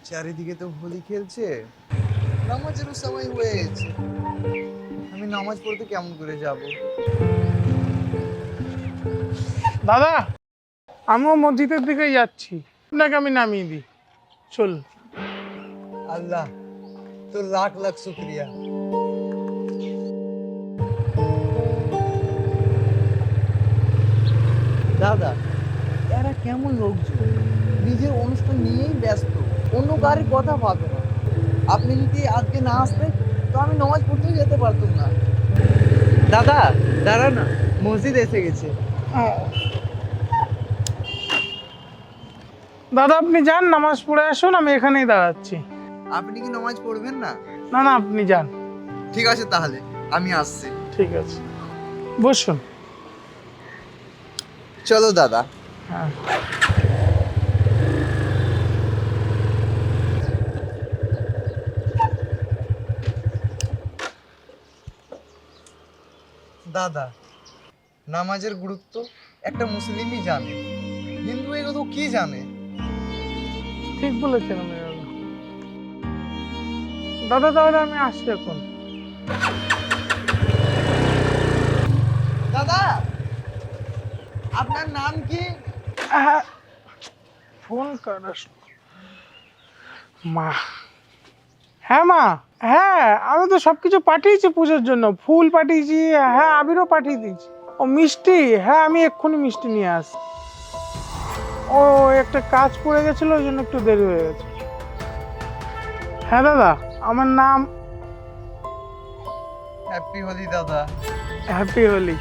চারিদিকে তো হোলি খেলছে, নামাজেরও সময় হয়ে গেছে। আমি নামাজ পড়তে কেমন করে যাব? দাদা, আমিও মসজিদের দিকে যাচ্ছি, আপনাকে আমি নামিয়ে দিই। চল। আল্লাহ, তোর লাখ লাখ শুক্রিয়া। দাদা, এরা কেমন লোকজন, নিজের অনুষ্ঠান নিয়েই ব্যস্ত, অন্য কারোর কথা ভাবে না। আপনি যদি আজকে না আসতেন তো আমি নামাজ পড়তেও যেতে পারতাম না। দাদা দাঁড়া না, মসজিদ এসে গেছে। দাদা আপনি যান, নামাজ পড়ে আসুন, আমি এখানেই দাঁড়াচ্ছি। আপনি কি নামাজ পড়বেন না? না না, আপনি যান। ঠিক আছে তাহলে, আমি আসছি। ঠিক আছে, বসুন। চলো দাদা। হ্যাঁ। দাদা, নামাজের গুরুত্ব একটা মুসলিমই জানে, হিন্দু এগুলো কি জানে? ঠিক বলেছেন আমি। দাদা তাহলে আমি আসছি এখন। দাদা, আপনার নাম কি? হ্যাঁ, ফোন করার মা। হ্যাঁ মা, হ্যাঁ আমি তো সবকিছু পাঠিয়েছি পুজোর জন্য, ফুল পাঠিয়েছি, হ্যাঁ আবিরও পাঠিয়ে দিয়েছি। ও মিষ্টি, হ্যাঁ আমি এক্ষুনি মিষ্টি নিয়ে আসছি। ও একটা কাজ পড়ে গেছিলো, ওই জন্য একটু দেরি হয়ে গেছে। হ্যাঁ দাদা, আমার নাম। হ্যাপি হোলি দাদা। হ্যাপি হোলি।